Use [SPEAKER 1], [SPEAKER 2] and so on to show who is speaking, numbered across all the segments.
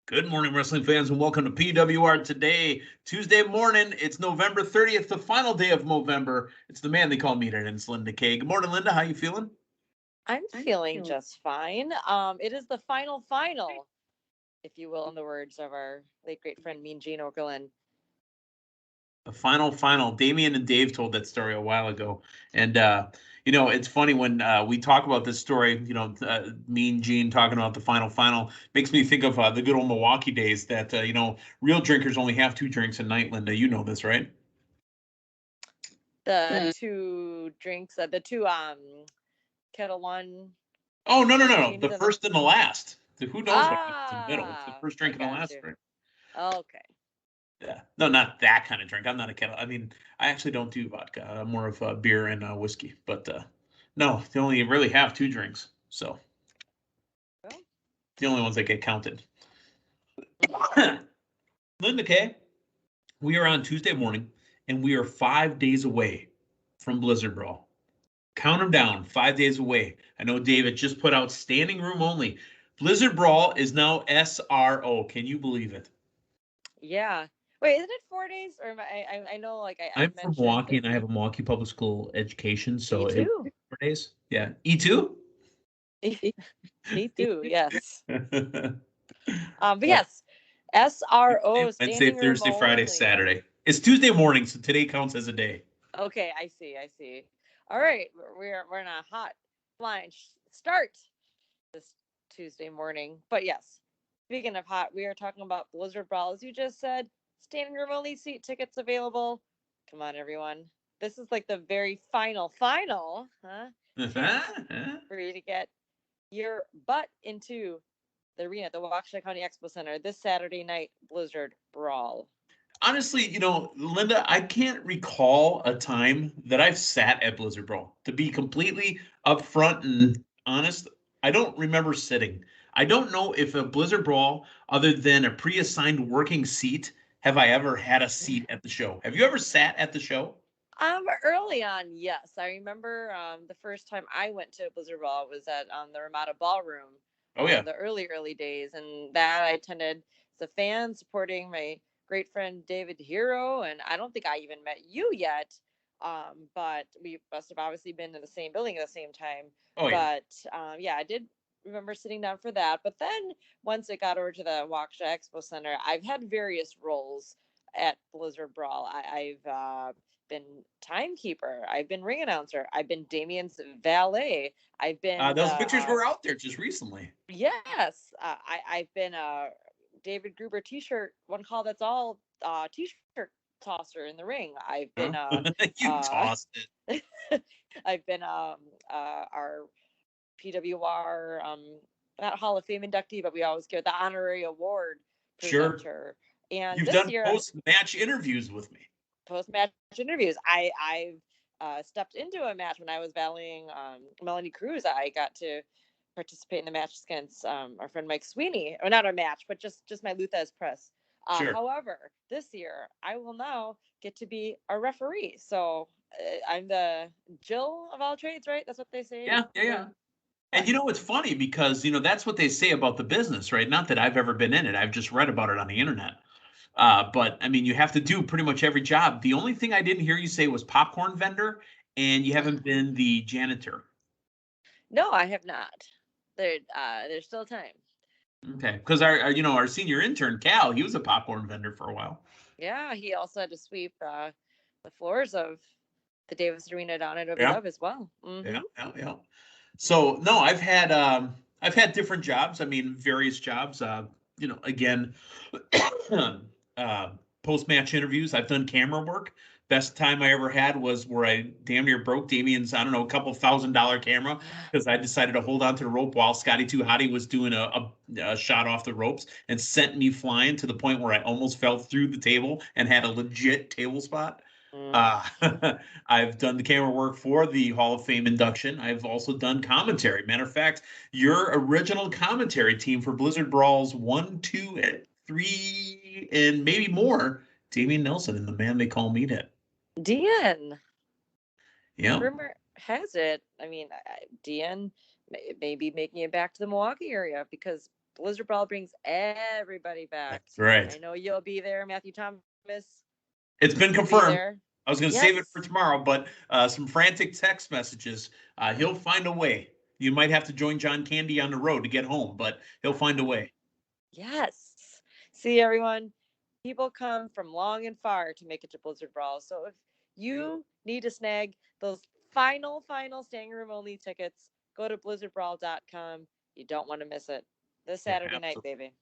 [SPEAKER 1] Good morning, wrestling fans, and welcome to PWR today, Tuesday morning. It's November 30th, the final day of Movember. It's the man they call Meathead, and it's Linda K. Good morning, Linda. How you feeling?
[SPEAKER 2] I'm feeling just fine. It is the final, if you will, in the words of our late great friend Mean Gene Okerlund.
[SPEAKER 1] The final. Damien and Dave told that story a while ago, and it's funny when we talk about this story. Mean Gene talking about the final makes me think of the good old Milwaukee days. That real drinkers only have 2 drinks a night. Linda, you know this, right?
[SPEAKER 2] The 2 drinks, the 2 Kettle One.
[SPEAKER 1] Oh no! The first and the last. Who knows what happens in the middle? It's the first drink and the last drink.
[SPEAKER 2] Okay.
[SPEAKER 1] Yeah. No, not that kind of drink. I'm not a kettle. I mean, I actually don't do vodka. I'm more of beer and whiskey. But no, they only really have 2 drinks. So the only ones that get counted. Linda K, we are on Tuesday morning, and we are 5 days away from Blizzard Brawl. Count them down, 5 days away. I know David just put out standing room only. Blizzard Brawl is now SRO. Can you believe it?
[SPEAKER 2] Yeah. Wait, isn't it 4 days? Or I know,
[SPEAKER 1] I'm from Milwaukee, and I have a Milwaukee public school education, so
[SPEAKER 2] it's 4
[SPEAKER 1] days. Yeah, E2.
[SPEAKER 2] E2, yes. But yes, SRO.
[SPEAKER 1] Wednesday, Thursday, Friday, Saturday. It's Tuesday morning, so today counts as a day.
[SPEAKER 2] Okay, I see. All right, we're in a hot flying start this Tuesday morning. But yes, speaking of hot, we are talking about Blizzard Brawl, as you just said. Standing room only, seat tickets available. Come on, everyone. This is like the very final, chance for you to get your butt into the arena at the Waukesha County Expo Center this Saturday night. Blizzard Brawl.
[SPEAKER 1] Honestly, Linda, I can't recall a time that I've sat at Blizzard Brawl. To be completely upfront and honest, I don't remember sitting. I don't know if a Blizzard Brawl, other than a pre-assigned working seat, have I ever had a seat at the show. Have you ever sat at the show?
[SPEAKER 2] Early on, yes. I remember the first time I went to Blizzard Brawl was at the Ramada Ballroom.
[SPEAKER 1] Oh yeah,
[SPEAKER 2] the early days, and that I attended as a fan supporting my great friend David Hero, and I don't think I even met you yet. But we must have obviously been in the same building at the same time.
[SPEAKER 1] Oh yeah.
[SPEAKER 2] But yeah, I did remember sitting down for that. But then once it got over to the Waukesha Expo Center, I've had various roles at Blizzard Brawl. I've been timekeeper. I've been ring announcer. I've been Damien's valet. I've been
[SPEAKER 1] those pictures were out there just recently.
[SPEAKER 2] Yes, I've been a David Gruber T-shirt. One call that's all T-shirt tosser in the ring. I've been
[SPEAKER 1] you tossed
[SPEAKER 2] it. I've been our PWR not Hall of Fame inductee, but we always give the honorary award presenter.
[SPEAKER 1] Sure.
[SPEAKER 2] And
[SPEAKER 1] you've
[SPEAKER 2] this
[SPEAKER 1] done
[SPEAKER 2] year,
[SPEAKER 1] post-match interviews with me.
[SPEAKER 2] Post-match interviews. I've stepped into a match when I was battling Melanie Cruz. I got to participate in the match against our friend Mike Sweeney. Or not a match, but just my Luthez press.
[SPEAKER 1] Sure.
[SPEAKER 2] However, this year I will now get to be a referee. So I'm the Jill of all trades, right? That's what they say.
[SPEAKER 1] Yeah. And it's funny because that's what they say about the business, right? Not that I've ever been in it. I've just read about it on the internet. But I mean, you have to do pretty much every job. The only thing I didn't hear you say was popcorn vendor, and you haven't been the janitor.
[SPEAKER 2] No, I have not. There's still time.
[SPEAKER 1] Okay, because our senior intern Cal, he was a popcorn vendor for a while.
[SPEAKER 2] Yeah, he also had to sweep the floors of the Davis Arena down at OVW as well.
[SPEAKER 1] Mm-hmm. Yeah. So no, I've had different jobs. I mean, various jobs. Again, post-match interviews. I've done camera work. Best time I ever had was where I damn near broke Damien's, I don't know, a couple $1,000 camera because I decided to hold on to the rope while Scotty Too Hottie was doing a shot off the ropes and sent me flying to the point where I almost fell through the table and had a legit table spot. I've done the camera work for the Hall of Fame induction. I've also done commentary. Matter of fact, your original commentary team for Blizzard Brawls 1, 2, and 3, and maybe more, Damien Nelson and the man they call Meathead.
[SPEAKER 2] DN.
[SPEAKER 1] Yeah.
[SPEAKER 2] Rumor has it. I mean, DN may be making it back to the Milwaukee area because Blizzard Brawl brings everybody back.
[SPEAKER 1] That's right.
[SPEAKER 2] I know you'll be there, Matthew Thomas.
[SPEAKER 1] It's been confirmed. I was going to save it for tomorrow, but some frantic text messages. He'll find a way. You might have to join John Candy on the road to get home, but he'll find a way.
[SPEAKER 2] Yes. See, everyone, people come from long and far to make it to Blizzard Brawl. So if you need to snag those final standing room only tickets, go to blizzardbrawl.com. You don't want to miss it. This Saturday night, baby.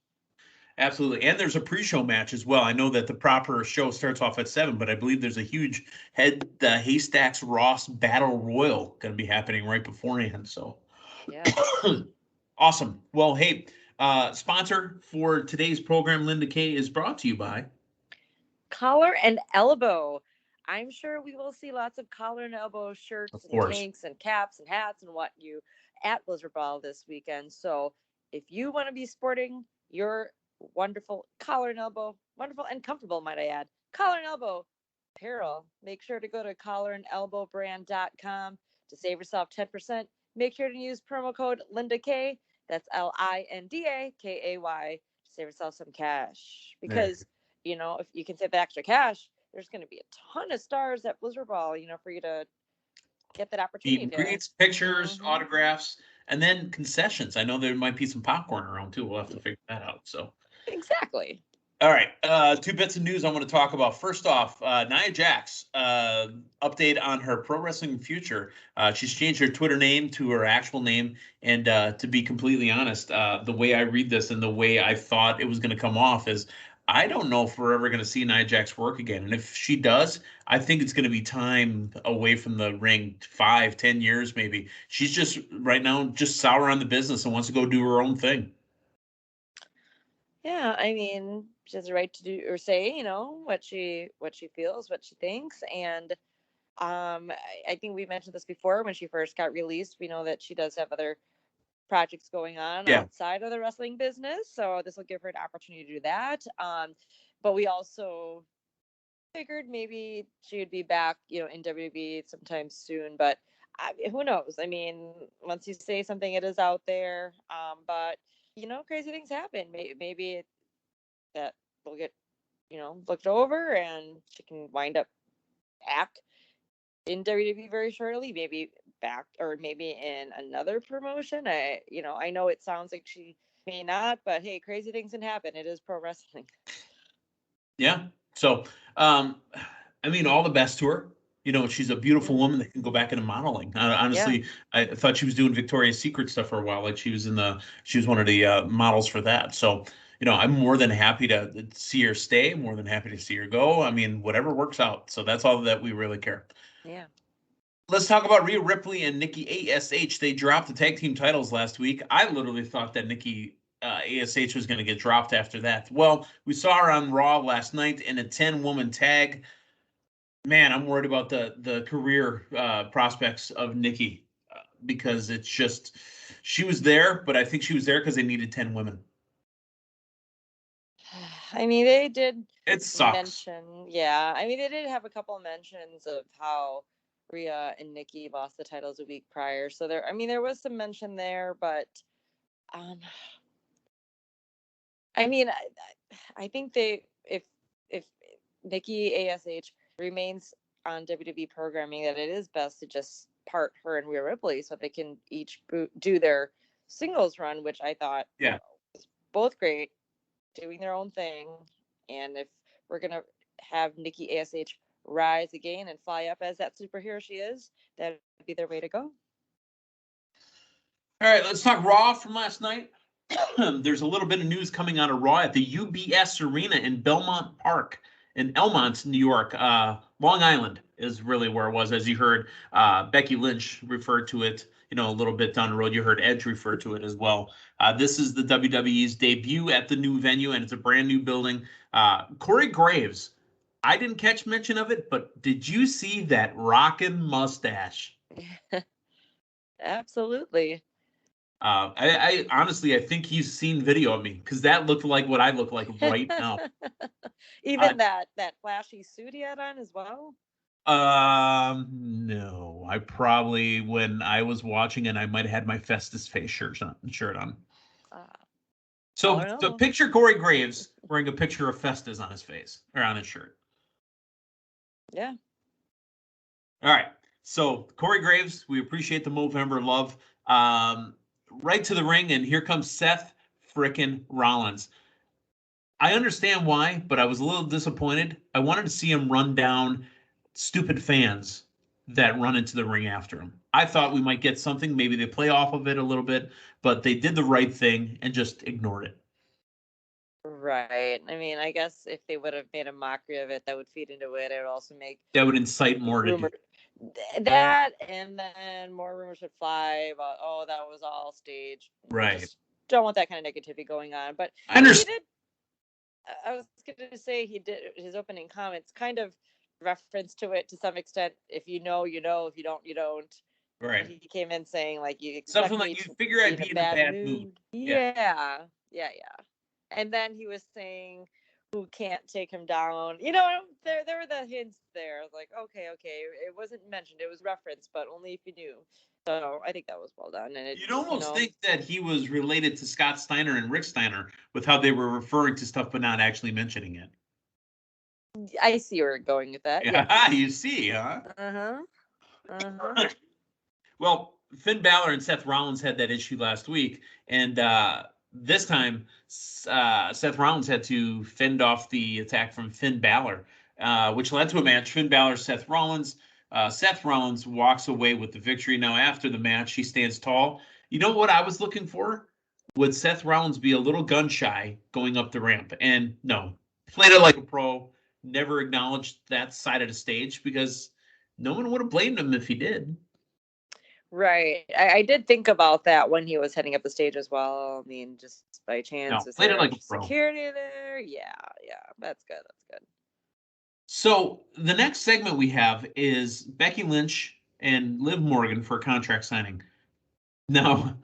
[SPEAKER 1] Absolutely. And there's a pre-show match as well. I know that the proper show starts off at 7, but I believe there's a huge Haystacks Ross Battle Royal going to be happening right beforehand. So
[SPEAKER 2] yeah.
[SPEAKER 1] Awesome. Well, hey, sponsor for today's program, Linda K, is brought to you by
[SPEAKER 2] Collar and Elbow. I'm sure we will see lots of collar and elbow shirts and tanks and caps and hats and what you at Blizzard Brawl this weekend. So if you want to be sporting your wonderful collar and elbow, wonderful and comfortable, might I add, collar and elbow apparel, make sure to go to collarandelbowbrand.com to save yourself 10%. Make sure to use promo code Linda K. That's LINDAKAY to save yourself some cash. Because, you know, if you can save the extra cash, there's going to be a ton of stars at Blizzard Brawl, you know, for you to get that opportunity.
[SPEAKER 1] Ingredients, pictures, autographs, and then concessions. I know there might be some popcorn around too. We'll have to figure that out. So
[SPEAKER 2] exactly.
[SPEAKER 1] All right. 2 bits of news I want to talk about. First off, Nia Jax, update on her pro wrestling future. She's changed her Twitter name to her actual name. And to be completely honest, the way I read this and the way I thought it was going to come off is I don't know if we're ever going to see Nia Jax work again. And if she does, I think it's going to be time away from the ring, 5-10 years maybe. She's just right now just sour on the business and wants to go do her own thing.
[SPEAKER 2] Yeah, I mean, she has the right to do or say, you know, what she feels, what she thinks, and I think we mentioned this before when she first got released. We know that she does have other projects going on outside of the wrestling business, so this will give her an opportunity to do that. But we also figured maybe she would be back, you know, in WWE sometime soon. But who knows? I mean, once you say something, it is out there. But you know, crazy things happen. Maybe that will get, you know, looked over and she can wind up back in WWE very shortly, maybe back or maybe in another promotion. I know it sounds like she may not, but hey, crazy things can happen. It is pro wrestling.
[SPEAKER 1] Yeah. So, I mean, all the best to her. You know, she's a beautiful woman that can go back into modeling. Honestly, I thought she was doing Victoria's Secret stuff for a while. Like she was one of the models for that. So, you know, I'm more than happy to see her stay, more than happy to see her go. I mean, whatever works out. So that's all that we really care.
[SPEAKER 2] Yeah.
[SPEAKER 1] Let's talk about Rhea Ripley and Nikki A.S.H. They dropped the tag team titles last week. I literally thought that Nikki A.S.H. was going to get dropped after that. Well, we saw her on Raw last night in a 10-woman tag. Man, I'm worried about the career prospects of Nikki because it's just she was there, but I think she was there because they needed 10 women.
[SPEAKER 2] I mean, they did.
[SPEAKER 1] It sucks.
[SPEAKER 2] I mean, they did have a couple of mentions of how Rhea and Nikki lost the titles a week prior. So there was some mention there, but I mean, I think if Nikki A.S.H. remains on WWE programming, that it is best to just part her and Rhea Ripley so they can each do their singles run, which I thought was both great, doing their own thing. And if we're gonna have Nikki A.S.H. rise again and fly up as that superhero she is, that'd be their way to go.
[SPEAKER 1] All right, let's talk Raw from last night. There's a little bit of news coming out of Raw at the UBS Arena in Belmont Park in Elmont, New York. Long Island is really where it was, as you heard. Becky Lynch referred to it, you know, a little bit down the road. You heard Edge refer to it as well. This is the WWE's debut at the new venue, and it's a brand new building. Corey Graves, I didn't catch mention of it, but did you see that rockin' mustache?
[SPEAKER 2] Absolutely.
[SPEAKER 1] I honestly, I think he's seen video of me because that looked like what I look like right now.
[SPEAKER 2] Even that flashy suit he had on as well.
[SPEAKER 1] No, I probably when I was watching it, I might have had my Festus Face shirt on. So,
[SPEAKER 2] Oh,
[SPEAKER 1] so
[SPEAKER 2] no.
[SPEAKER 1] picture Corey Graves wearing a picture of Festus on his face or on his shirt.
[SPEAKER 2] Yeah.
[SPEAKER 1] All right. So Corey Graves, we appreciate the Movember love. Right to the ring, and here comes Seth frickin' Rollins. I understand why, but I was a little disappointed. I wanted to see him run down stupid fans that run into the ring after him. I thought we might get something. Maybe they play off of it a little bit, but they did the right thing and just ignored it.
[SPEAKER 2] Right. I mean, I guess if they would have made a mockery of it, that would feed into it. It would also make
[SPEAKER 1] That would incite more to do.
[SPEAKER 2] rumor that, and then more rumors would fly about, oh, that was all staged.
[SPEAKER 1] Right.
[SPEAKER 2] Just don't want that kind of negativity going on. But
[SPEAKER 1] I
[SPEAKER 2] he
[SPEAKER 1] understand.
[SPEAKER 2] did. I was going to say he did his opening comments kind of reference to it to some extent. If you know, you know. If you don't, you don't.
[SPEAKER 1] Right.
[SPEAKER 2] He came in saying like, you expect
[SPEAKER 1] Something
[SPEAKER 2] me
[SPEAKER 1] like you
[SPEAKER 2] to
[SPEAKER 1] figure I'd be in a bad mood.
[SPEAKER 2] Yeah. Yeah. And then he was saying who can't take him down. You know, there were the hints there. Like, okay. It wasn't mentioned. It was referenced, but only if you knew. So I think that was well done. And
[SPEAKER 1] You'd almost think that he was related to Scott Steiner and Rick Steiner with how they were referring to stuff but not actually mentioning it.
[SPEAKER 2] I see where you're going with that.
[SPEAKER 1] Yeah, you see, huh? Well, Finn Balor and Seth Rollins had that issue last week, and this time Seth Rollins had to fend off the attack from Finn Balor, which led to a match. Finn Balor, Seth Rollins. Seth Rollins walks away with the victory. Now, after the match, he stands tall. You know what I was looking for? Would Seth Rollins be a little gun shy going up the ramp? And no, played it like a pro. Never acknowledged that side of the stage because no one would have blamed him if he did.
[SPEAKER 2] Right. I did think about that when he was heading up the stage as well. I mean, just by chance, is
[SPEAKER 1] played it
[SPEAKER 2] there
[SPEAKER 1] like a pro.
[SPEAKER 2] security there? Yeah. That's good.
[SPEAKER 1] So the next segment we have is Becky Lynch and Liv Morgan for a contract signing. Now,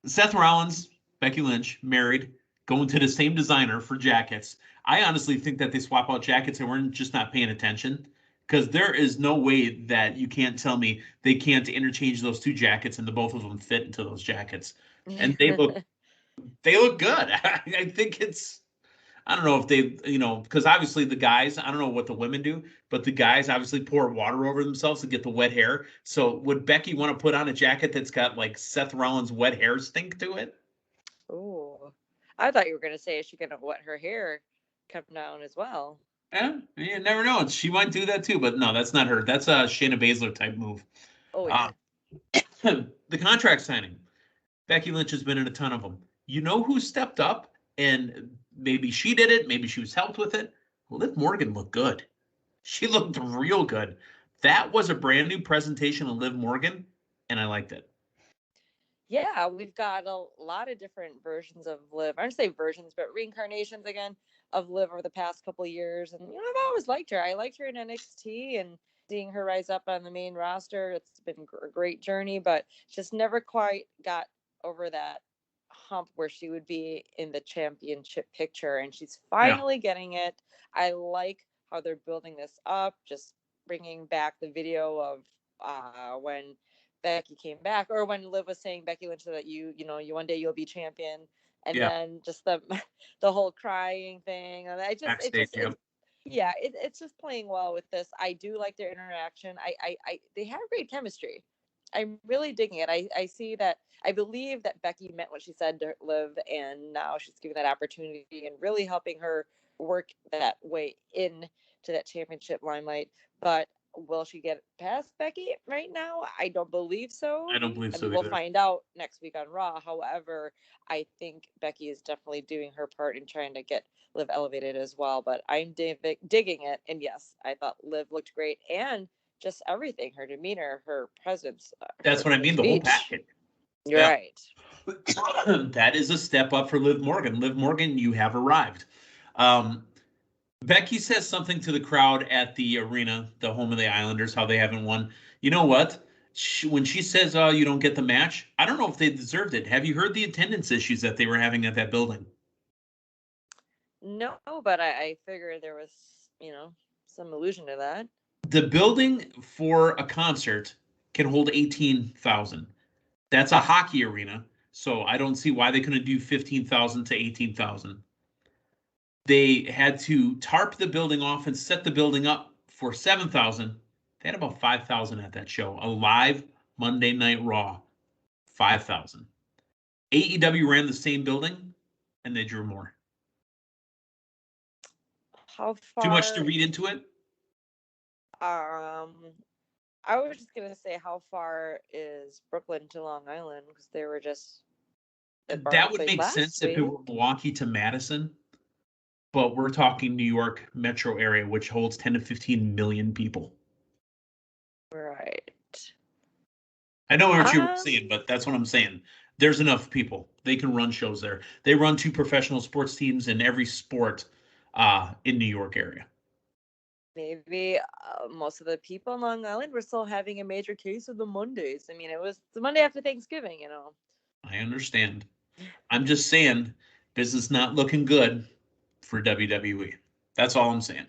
[SPEAKER 1] Seth Rollins, Becky Lynch, married, going to the same designer for jackets. I honestly think that they swap out jackets and we're just not paying attention because there is no way that you can't tell me they can't interchange those two jackets and the both of them fit into those jackets. And they look good. I think I don't know if they, because obviously the guys, I don't know what the women do, but the guys obviously pour water over themselves to get the wet hair. So would Becky want to put on a jacket that's got like Seth Rollins' wet hair stink to it?
[SPEAKER 2] Oh, I thought you were going to say she going to let her hair come down as well.
[SPEAKER 1] Yeah, you never know. She might do that too, but no, that's not her. That's a Shayna Baszler type move.
[SPEAKER 2] Oh, yeah.
[SPEAKER 1] The contract signing. Becky Lynch has been in a ton of them. You know who stepped up? And maybe she did it. Maybe she was helped with it. Liv Morgan looked good. She looked real good. That was a brand new presentation of Liv Morgan, and I liked it.
[SPEAKER 2] Yeah, we've got a lot of different versions of Liv. I don't say versions, but reincarnations again of Liv over the past couple of years. And I've always liked her. I liked her in NXT, and seeing her rise up on the main roster, it's been a great journey, but just never quite got over that hump where she would be in the championship picture, and she's finally getting it. I like how they're building this up, just bringing back the video of when Becky came back, or when Liv was saying Becky Lynch that you one day you'll be champion, and then just the whole crying thing. And it's just playing well with this. I do like their interaction. They have great chemistry. I'm really digging it. I see that. I believe that Becky meant what she said to Liv, and now she's giving that opportunity and really helping her work that way in to that championship limelight. But will she get past Becky right now? I don't believe so.
[SPEAKER 1] I don't believe so
[SPEAKER 2] We'll
[SPEAKER 1] either.
[SPEAKER 2] find out next week on Raw. However, I think Becky is definitely doing her part in trying to get Liv elevated as well. But I'm digging it. And yes, I thought Liv looked great. And just everything, her demeanor, her presence.
[SPEAKER 1] That's what I mean, the whole package.
[SPEAKER 2] You're right.
[SPEAKER 1] That is a step up for Liv Morgan. Liv Morgan, you have arrived. Becky says something to the crowd at the arena, the home of the Islanders, how they haven't won. You know what? When she says, "Oh, you don't get the match," I don't know if they deserved it. Have you heard the attendance issues that they were having at that building?
[SPEAKER 2] No, but I figured there was, some allusion to that.
[SPEAKER 1] The building for a concert can hold 18,000. That's a hockey arena. So I don't see why they couldn't do 15,000 to 18,000. They had to tarp the building off and set the building up for 7,000. They had about 5,000 at that show. A live Monday Night Raw, 5,000. AEW ran the same building, and they drew more.
[SPEAKER 2] How
[SPEAKER 1] Too much
[SPEAKER 2] far?
[SPEAKER 1] to read into it?
[SPEAKER 2] I was just gonna say, how far is Brooklyn to Long Island? Because they were just at
[SPEAKER 1] That would
[SPEAKER 2] Barclays
[SPEAKER 1] make
[SPEAKER 2] last
[SPEAKER 1] sense if it
[SPEAKER 2] week.
[SPEAKER 1] were Milwaukee to Madison, but we're talking New York metro area, which holds 10 to 15 million people.
[SPEAKER 2] Right.
[SPEAKER 1] I know what you were saying, but that's what I'm saying. There's enough people. They can run shows there. They run 2 professional sports teams in every sport in New York area.
[SPEAKER 2] Maybe most of the people on Long Island were still having a major case of the Mondays. I mean, it was the Monday after Thanksgiving, you know.
[SPEAKER 1] I understand. I'm just saying, business not looking good for WWE. That's all I'm saying.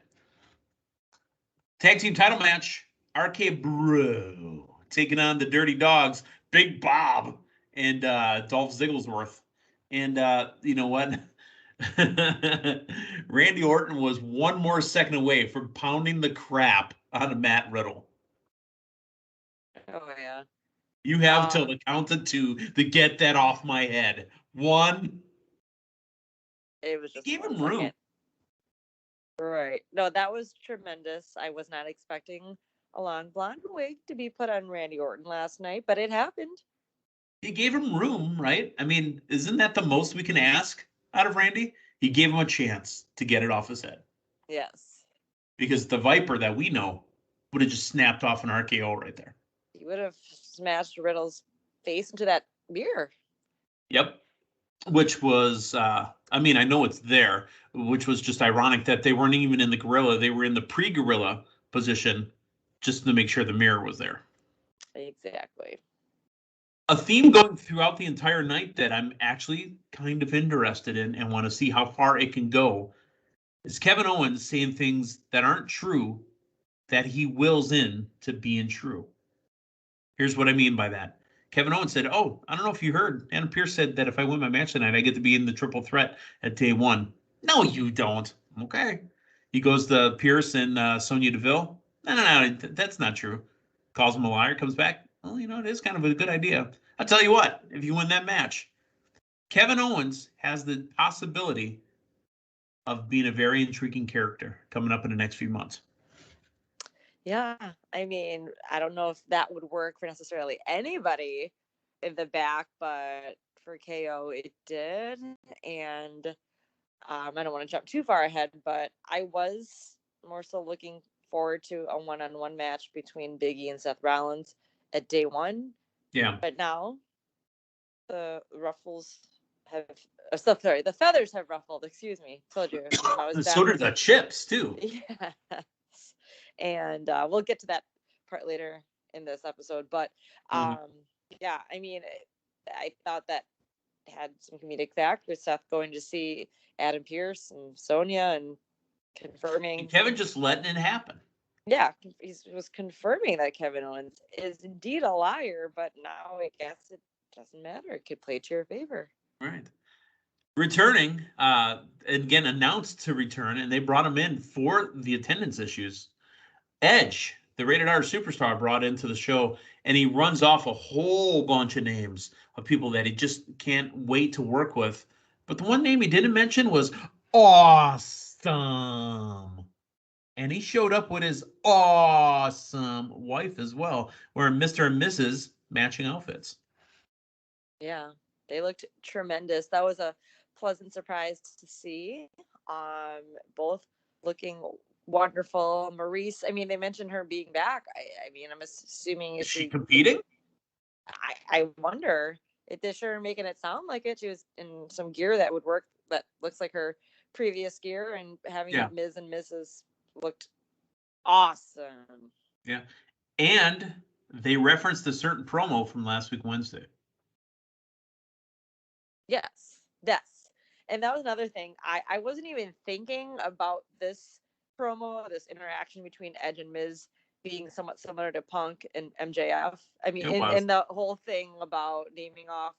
[SPEAKER 1] Tag team title match: RK Bro taking on the Dirty Dogs, Big Bob and Dolph Ziggler. And you know what? Randy Orton was one more second away from pounding the crap out of Matt Riddle.
[SPEAKER 2] Oh yeah.
[SPEAKER 1] You have till the count of 2 to get that off my head. 1.
[SPEAKER 2] It was just
[SPEAKER 1] He gave
[SPEAKER 2] 1
[SPEAKER 1] him
[SPEAKER 2] second.
[SPEAKER 1] room.
[SPEAKER 2] Right. No, that was tremendous. I was not expecting a long blonde wig to be put on Randy Orton last night, but it happened.
[SPEAKER 1] He gave him room, right? I mean, isn't that the most we can ask out of Randy? He gave him a chance to get it off his head.
[SPEAKER 2] Yes.
[SPEAKER 1] Because the Viper that we know would have just snapped off an RKO right there.
[SPEAKER 2] He would have smashed Riddle's face into that mirror.
[SPEAKER 1] Yep. Which was, I mean, I know it's there, which was just ironic that they weren't even in the gorilla. They were in the pre-gorilla position just to make sure the mirror was there.
[SPEAKER 2] Exactly.
[SPEAKER 1] A theme going throughout the entire night that I'm actually kind of interested in and want to see how far it can go is Kevin Owens saying things that aren't true that he wills in to being true. Here's what I mean by that. Kevin Owens said, "Oh, I don't know if you heard. Adam Pearce said that if I win my match tonight, I get to be in the triple threat at day 1." No, you don't. Okay. He goes to Pearce and Sonya Deville. No, that's not true. Calls him a liar, comes back. Well, you know, it is kind of a good idea. I'll tell you what, if you win that match, Kevin Owens has the possibility of being a very intriguing character coming up in the next few months.
[SPEAKER 2] Yeah. I mean, I don't know if that would work for necessarily anybody in the back, but for KO it did. And I don't want to jump too far ahead, but I was more so looking forward to a one-on-one match between Biggie and Seth Rollins at day 1.
[SPEAKER 1] Yeah.
[SPEAKER 2] But now the ruffles have, sorry, the feathers have ruffled. Excuse me, told you I was
[SPEAKER 1] So did
[SPEAKER 2] backwards.
[SPEAKER 1] the chips too.
[SPEAKER 2] Yes, and we'll get to that part later in this episode. But yeah, I mean, I thought that had some comedic factor. Seth going to see Adam Pearce and Sonya and confirming.
[SPEAKER 1] And Kevin just letting it happen.
[SPEAKER 2] Yeah, he was confirming that Kevin Owens is indeed a liar, but now I guess it doesn't matter. It could play to your favor.
[SPEAKER 1] Right. Returning, again, announced to return, and they brought him in for the attendance issues. Edge, the rated R superstar, brought into the show, and he runs off a whole bunch of names of people that he just can't wait to work with. But the one name he didn't mention was Awesome. And he showed up with his awesome wife as well, wearing Mr. and Mrs. matching outfits.
[SPEAKER 2] Yeah, they looked tremendous. That was a pleasant surprise to see. Both looking wonderful. Maurice, I mean, they mentioned her being back. I mean, I'm assuming
[SPEAKER 1] Is she competing?
[SPEAKER 2] I wonder. They're sure making it sound like it. She was in some gear that would work. That looks like her previous gear, and having
[SPEAKER 1] Yeah.
[SPEAKER 2] Ms. and Mrs. looked awesome.
[SPEAKER 1] Yeah. And they referenced a certain promo from last week, Wednesday.
[SPEAKER 2] Yes. And that was another thing. I wasn't even thinking about this promo, this interaction between Edge and Miz being somewhat similar to Punk and MJF. I mean, in the whole thing about naming off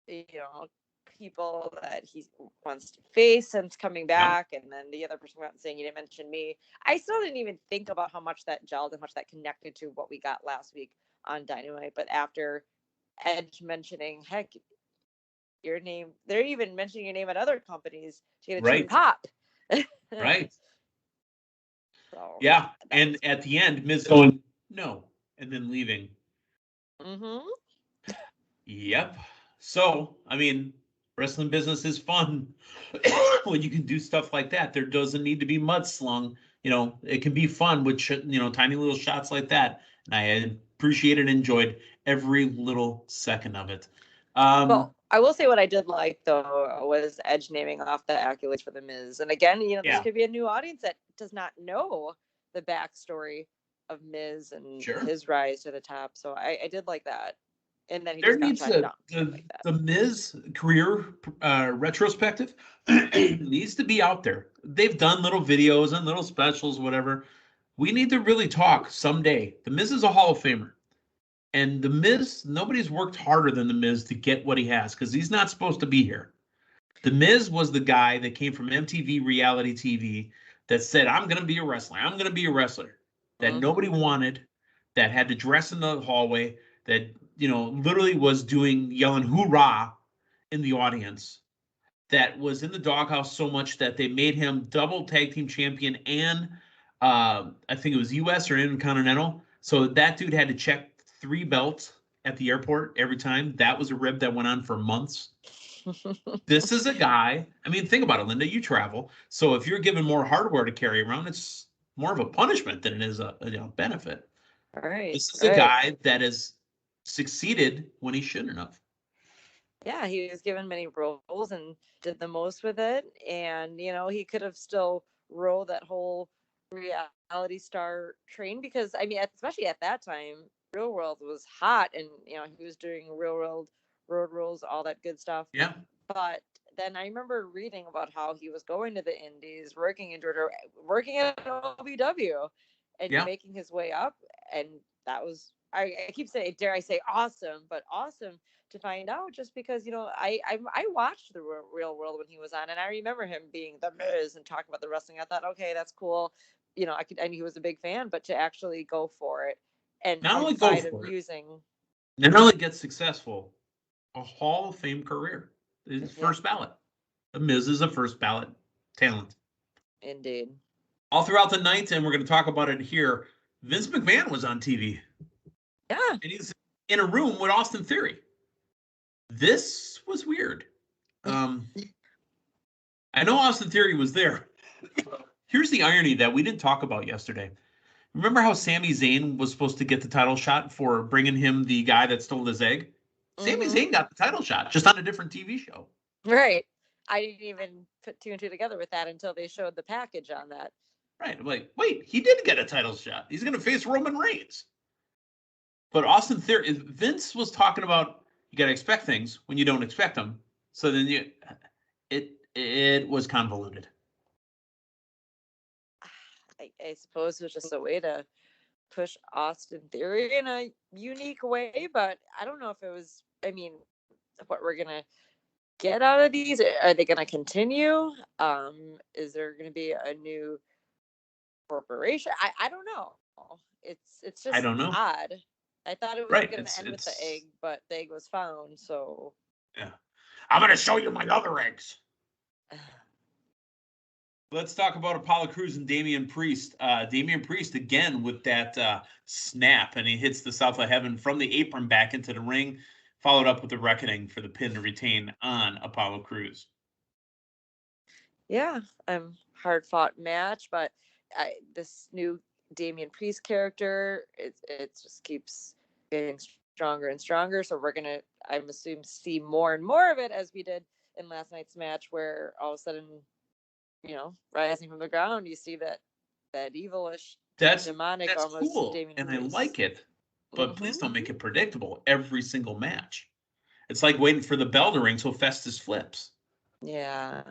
[SPEAKER 2] people that he wants to face since coming back, and then the other person went out and saying, you didn't mention me. I still didn't even think about how much that gelled and how much that connected to what we got last week on Dynamite. But after Edge mentioning, heck, your name, they're even mentioning your name at other companies to get a cheap pop.
[SPEAKER 1] Right.
[SPEAKER 2] So
[SPEAKER 1] yeah, and at the end, Miz going no, and then leaving.
[SPEAKER 2] Mm-hmm.
[SPEAKER 1] Yep. So, I mean, wrestling business is fun when you can do stuff like that. There doesn't need to be mudslung. It can be fun with tiny little shots like that. And I appreciated and enjoyed every little second of it.
[SPEAKER 2] Well, I will say what I did like though was Edge naming off the accolades for the Miz, and again, this could be a new audience that does not know the backstory of Miz and his rise to the top. So I did like that. And then he
[SPEAKER 1] there needs the Miz career retrospective needs to be out there. They've done little videos and little specials, whatever. We need to really talk someday. The Miz is a Hall of Famer. And the Miz, nobody's worked harder than the Miz to get what he has because he's not supposed to be here. The Miz was the guy that came from MTV reality TV that said, I'm going to be a wrestler. I'm going to be a wrestler. That nobody wanted, that had to dress in the hallway, that, literally was yelling hoorah in the audience, that was in the doghouse so much that they made him double tag team champion and I think it was US or Intercontinental. So that dude had to check 3 belts at the airport every time. That was a rib that went on for months. This is a guy, I mean, think about it, Linda, you travel. So if you're given more hardware to carry around, it's more of a punishment than it is a benefit.
[SPEAKER 2] Right.
[SPEAKER 1] This is a guy that has succeeded when he shouldn't have.
[SPEAKER 2] Yeah, he was given many roles and did the most with it. And, he could have still rode that whole reality star train because, I mean, especially at that time, Real World was hot and, he was doing Real World, Road Rules, all that good stuff.
[SPEAKER 1] Yeah.
[SPEAKER 2] But then I remember reading about how he was going to the Indies, working in Georgia, working at OVW and making his way up. And that was, I keep saying, dare I say awesome, but awesome to find out just because, I watched the Real World when he was on and I remember him being the Miz and talking about the wrestling. I thought, okay, that's cool. I knew he was a big fan, but to actually go for it and
[SPEAKER 1] not only go for it, not only get successful, a Hall of Fame career. His first ballot. The Miz is a first ballot talent.
[SPEAKER 2] Indeed.
[SPEAKER 1] All throughout the night, and we're going to talk about it here, Vince McMahon was on TV.
[SPEAKER 2] Yeah.
[SPEAKER 1] And he's in a room with Austin Theory. This was weird. I know Austin Theory was there. Here's the irony that we didn't talk about yesterday. Remember how Sami Zayn was supposed to get the title shot for bringing him the guy that stole his egg? Sami Zayn got the title shot, just on a different TV show.
[SPEAKER 2] Right. I didn't even put 2 and 2 together with that until they showed the package on that.
[SPEAKER 1] Right. I'm like, wait, he did get a title shot. He's going to face Roman Reigns. But Austin Theory, Vince was talking about you got to expect things when you don't expect them. So then it was convoluted.
[SPEAKER 2] I suppose it was just a way to push Austin Theory in a unique way, but I don't know if it was, I mean, what we're going to get out of these. Are they going to continue? Is there going to be a new corporation? I don't know. It's just
[SPEAKER 1] I don't know.
[SPEAKER 2] odd. I thought it was going to end with the egg, but the egg was found. So
[SPEAKER 1] yeah, I'm going to show you my other eggs. Let's talk about Apollo Crews and Damian Priest. Damian Priest again with that snap, and he hits the South of Heaven from the apron back into the ring, followed up with the Reckoning for the pin to retain on Apollo Crews.
[SPEAKER 2] Yeah, hard fought match, but this new Damian Priest character, it just keeps getting stronger and stronger. So we're gonna, I'm assuming, see more and more of it as we did in last night's match, where all of a sudden, rising from the ground, you see that evilish, demonic,
[SPEAKER 1] that's
[SPEAKER 2] almost
[SPEAKER 1] cool,
[SPEAKER 2] Damian
[SPEAKER 1] and
[SPEAKER 2] Priest.
[SPEAKER 1] I like it. But please don't make it predictable every single match. It's like waiting for the bell to ring so Festus flips.
[SPEAKER 2] Yeah.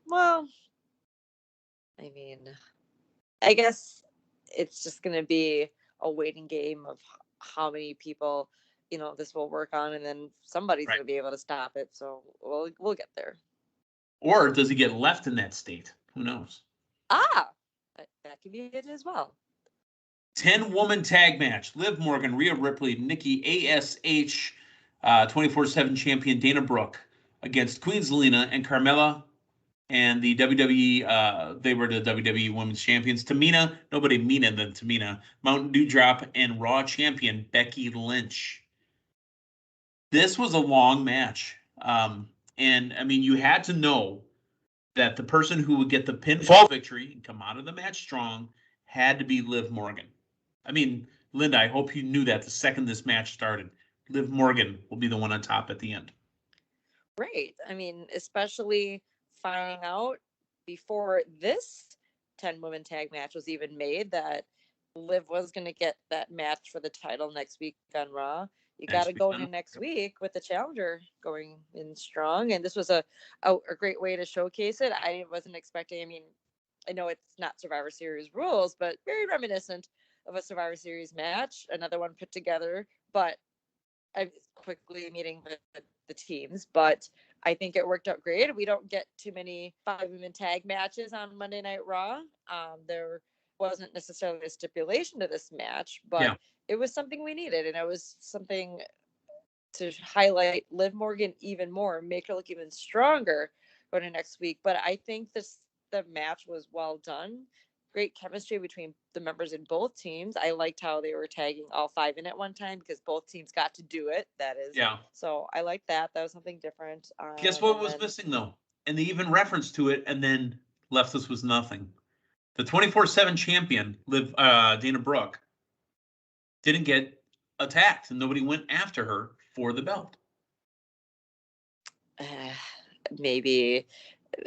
[SPEAKER 2] Well, I mean, I guess it's just going to be a waiting game of how many people, this will work on, and then somebody's
[SPEAKER 1] Right.
[SPEAKER 2] going to be able to stop it. So we'll get there.
[SPEAKER 1] Or does he get left in that state? Who knows?
[SPEAKER 2] That could be it as well.
[SPEAKER 1] 10-woman tag match. Liv Morgan, Rhea Ripley, Nikki A.S.H, 24/7 champion Dana Brooke against Queen Zelina and Carmella and the WWE. They were the WWE Women's Champions. Tamina, nobody meaner than Tamina. Mountain Dew Drop and Raw champion Becky Lynch. This was a long match. And I mean, you had to know that the person who would get the pinfall victory and come out of the match strong had to be Liv Morgan. I mean, Linda, I hope you knew that the second this match started. Liv Morgan will be the one on top at the end.
[SPEAKER 2] Right. I mean, especially finding out before this 10-woman tag match was even made that Liv was going to get that match for the title next week on Raw. You got to go into next week with the challenger going in strong. And this was a great way to showcase it. I wasn't expecting, I mean, I know it's not Survivor Series rules, but very reminiscent of a Survivor Series match, another one put together. But I'm quickly meeting the teams, but I think it worked out great. We don't get too many 5-women tag matches on Monday Night Raw. There wasn't necessarily a stipulation to this match, but it was something we needed, and it was something to highlight Liv Morgan even more, make her look even stronger going to next week. But I think the match was well done. Great chemistry between the members in both teams. I liked how they were tagging all 5 in at one time because both teams got to do it. That is.
[SPEAKER 1] Yeah.
[SPEAKER 2] So I liked that. That was something different.
[SPEAKER 1] Guess what was missing, though? And they even referenced to it and then left us with nothing. The 24/7 champion, Dana Brooke, didn't get attacked and nobody went after her for the belt.
[SPEAKER 2] Maybe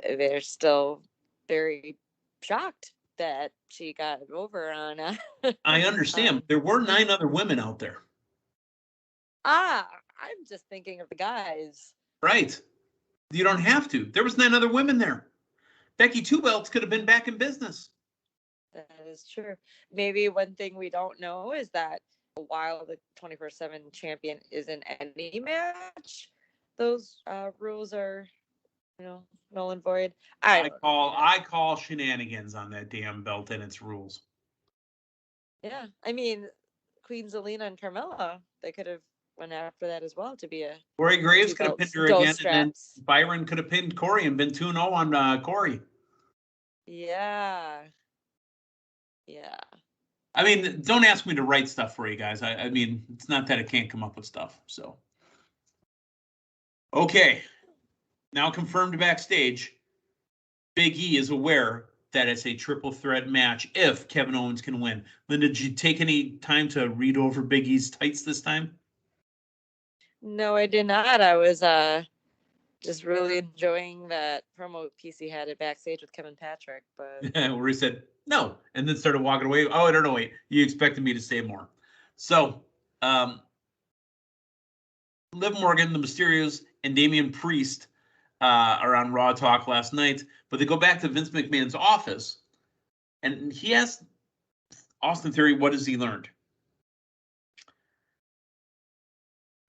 [SPEAKER 2] they're still very shocked that she got over on.
[SPEAKER 1] I understand. There were 9 other women out there.
[SPEAKER 2] I'm just thinking of the guys.
[SPEAKER 1] Right. You don't have to. There was 9 other women there. Becky Two Belts could have been back in business.
[SPEAKER 2] That is true. Maybe one thing we don't know is that while the 24/7 champion is in any match, those rules are, null and void.
[SPEAKER 1] I call shenanigans on that damn belt and its rules.
[SPEAKER 2] Yeah, I mean, Queen Zelina and Carmella, they could have went after that as well to be a.
[SPEAKER 1] Corey Graves could have pinned her again, and then Byron could have pinned Corey and been 2-0 on Corey.
[SPEAKER 2] Yeah.
[SPEAKER 1] I mean, don't ask me to write stuff for you guys. I mean, it's not that I can't come up with stuff. So, okay. Now confirmed backstage, Big E is aware that it's a triple threat match if Kevin Owens can win. Linda, did you take any time to read over Big E's tights this time?
[SPEAKER 2] No, I did not. I was just really enjoying that promo piece he had at backstage with Kevin Patrick. But
[SPEAKER 1] where he said no and then started walking away. Oh, I don't know. Wait, you expected me to say more. So, Liv Morgan, the Mysterios, and Damian Priest are on Raw Talk last night, but they go back to Vince McMahon's office, and he asked Austin Theory, what has he learned?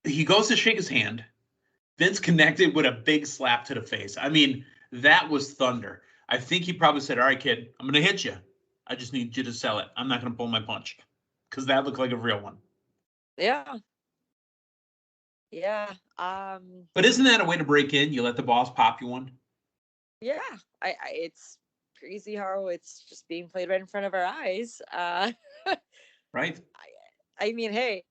[SPEAKER 1] He goes to shake his hand. Vince connected with a big slap to the face. I mean, that was thunder. I think he probably said, all right, kid, I'm going to hit you. I just need you to sell it. I'm not going to pull my punch, because that looked like a real one.
[SPEAKER 2] Yeah.
[SPEAKER 1] But isn't that a way to break in? You let the boss pop you one?
[SPEAKER 2] Yeah. It's crazy how it's just being played right in front of our eyes.
[SPEAKER 1] Right.
[SPEAKER 2] I mean, hey,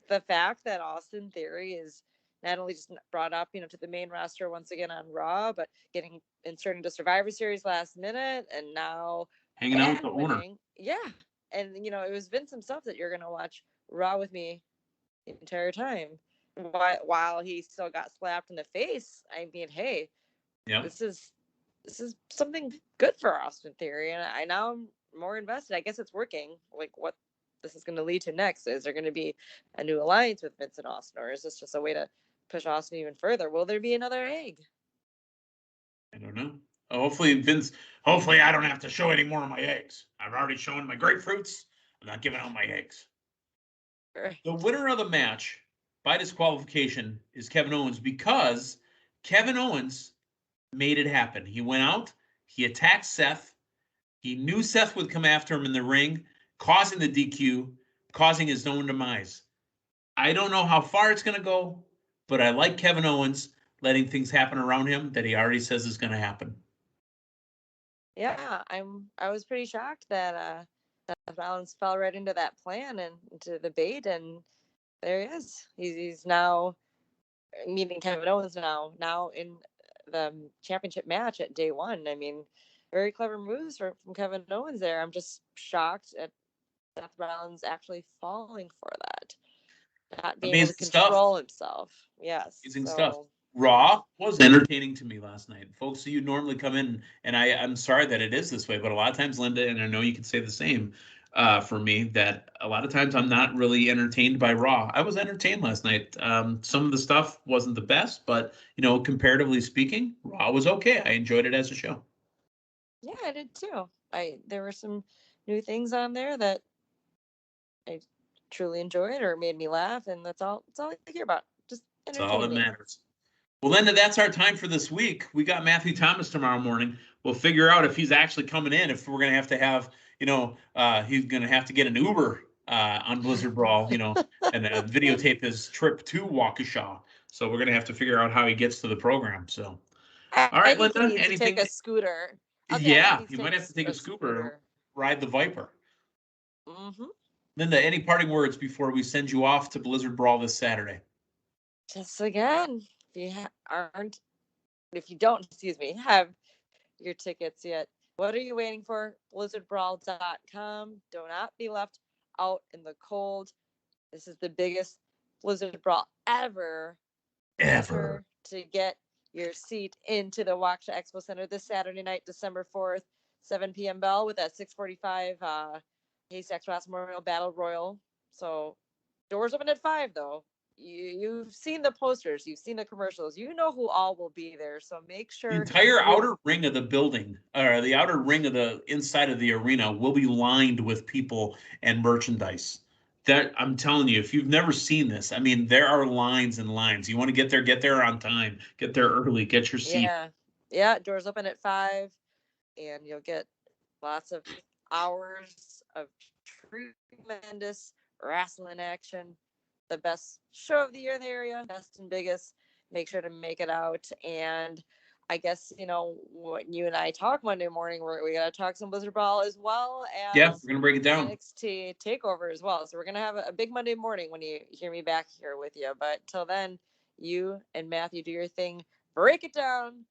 [SPEAKER 2] the fact that Austin Theory is not only just brought up, to the main roster once again on Raw, but getting inserted into Survivor Series last minute, and now
[SPEAKER 1] hanging out with the owner.
[SPEAKER 2] Yeah, and it was Vince himself that you're gonna watch Raw with me the entire time, while he still got slapped in the face. I mean, hey, this is something good for Austin Theory, and I now I'm more invested. I guess it's working. Like, what this is going to lead to next? Is there going to be a new alliance with Vince and Austin, or is this just a way to push Austin even further? Will there be another egg?
[SPEAKER 1] I don't know. Hopefully I don't have to show any more of my eggs. I've already shown my grapefruits. I'm not giving out my eggs.
[SPEAKER 2] Sure.
[SPEAKER 1] The winner of the match by disqualification is Kevin Owens, because Kevin Owens made it happen. He went out, he attacked Seth. He knew Seth would come after him in the ring, causing the DQ, causing his own demise. I don't know how far it's going to go, but I like Kevin Owens letting things happen around him that he already says is going to happen.
[SPEAKER 2] Yeah, I was pretty shocked that Seth Rollins fell right into that plan and into the bait, and there he is. He's now meeting Kevin Owens now in the championship match at day one. I mean, very clever moves from Kevin Owens there. I'm just shocked at Seth Rollins actually falling for that, not being able to
[SPEAKER 1] Amazing stuff.
[SPEAKER 2] control himself. Yes.
[SPEAKER 1] Amazing stuff. Raw was entertaining to me last night. Folks, you normally come in, and I'm sorry that it is this way, but a lot of times, Linda, and I know you could say the same for me, that a lot of times I'm not really entertained by Raw. I was entertained last night. Some of the stuff wasn't the best, but, comparatively speaking, Raw was okay. I enjoyed it as a show.
[SPEAKER 2] Yeah, I did too. There were some new things on there that I truly enjoyed or made me laugh, and that's all I care about. Just entertaining.
[SPEAKER 1] That's all that matters. Well, Linda, that's our time for this week. We got Matthew Thomas tomorrow morning. We'll figure out if he's actually coming in, if we're going to have, he's going to have to get an Uber on Blizzard Brawl, and videotape his trip to Waukesha. So we're going to have to figure out how he gets to the program. So, all right, Linda,
[SPEAKER 2] anything? Take a scooter.
[SPEAKER 1] Yeah, you might have to take a scooter, ride the Viper.
[SPEAKER 2] Mm-hmm.
[SPEAKER 1] Linda, any parting words before we send you off to Blizzard Brawl this Saturday?
[SPEAKER 2] Just again, if you don't have your tickets yet, what are you waiting for? BlizzardBrawl.com. Do not be left out in the cold. This is the biggest Blizzard Brawl ever. To get your seat into the Waukesha Expo Center this Saturday night, December 4th, 7 p.m. bell with a 6:45 Haystack Ross Memorial Battle Royal. So doors open at 5 though. You've seen the posters, you've seen the commercials, you know who all will be there. So make sure
[SPEAKER 1] the entire outer ring of the building, or the outer ring of the inside of the arena, will be lined with people and merchandise. That, I'm telling you, if you've never seen this, I mean, there are lines and lines. You want to get there on time, get there early, get your seat.
[SPEAKER 2] Yeah. Doors open at 5, and you'll get lots of hours of tremendous wrestling action. The best show of the year in the area, best and biggest. Make sure to make it out. And I guess, when you and I talk Monday morning, we got to talk some Blizzard Brawl as well as
[SPEAKER 1] we're going to break it down.
[SPEAKER 2] NXT TakeOver as well. So we're going to have a big Monday morning when you hear me back here with you. But till then, you and Matthew do your thing. Break it down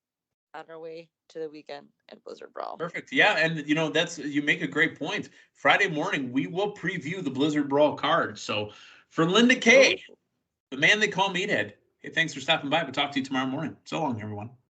[SPEAKER 2] on our way to the weekend at Blizzard Brawl.
[SPEAKER 1] Perfect. Yeah, and you make a great point. Friday morning, we will preview the Blizzard Brawl card. So for Linda K, the man they call Meathead, hey, thanks for stopping by. We'll talk to you tomorrow morning. So long, everyone.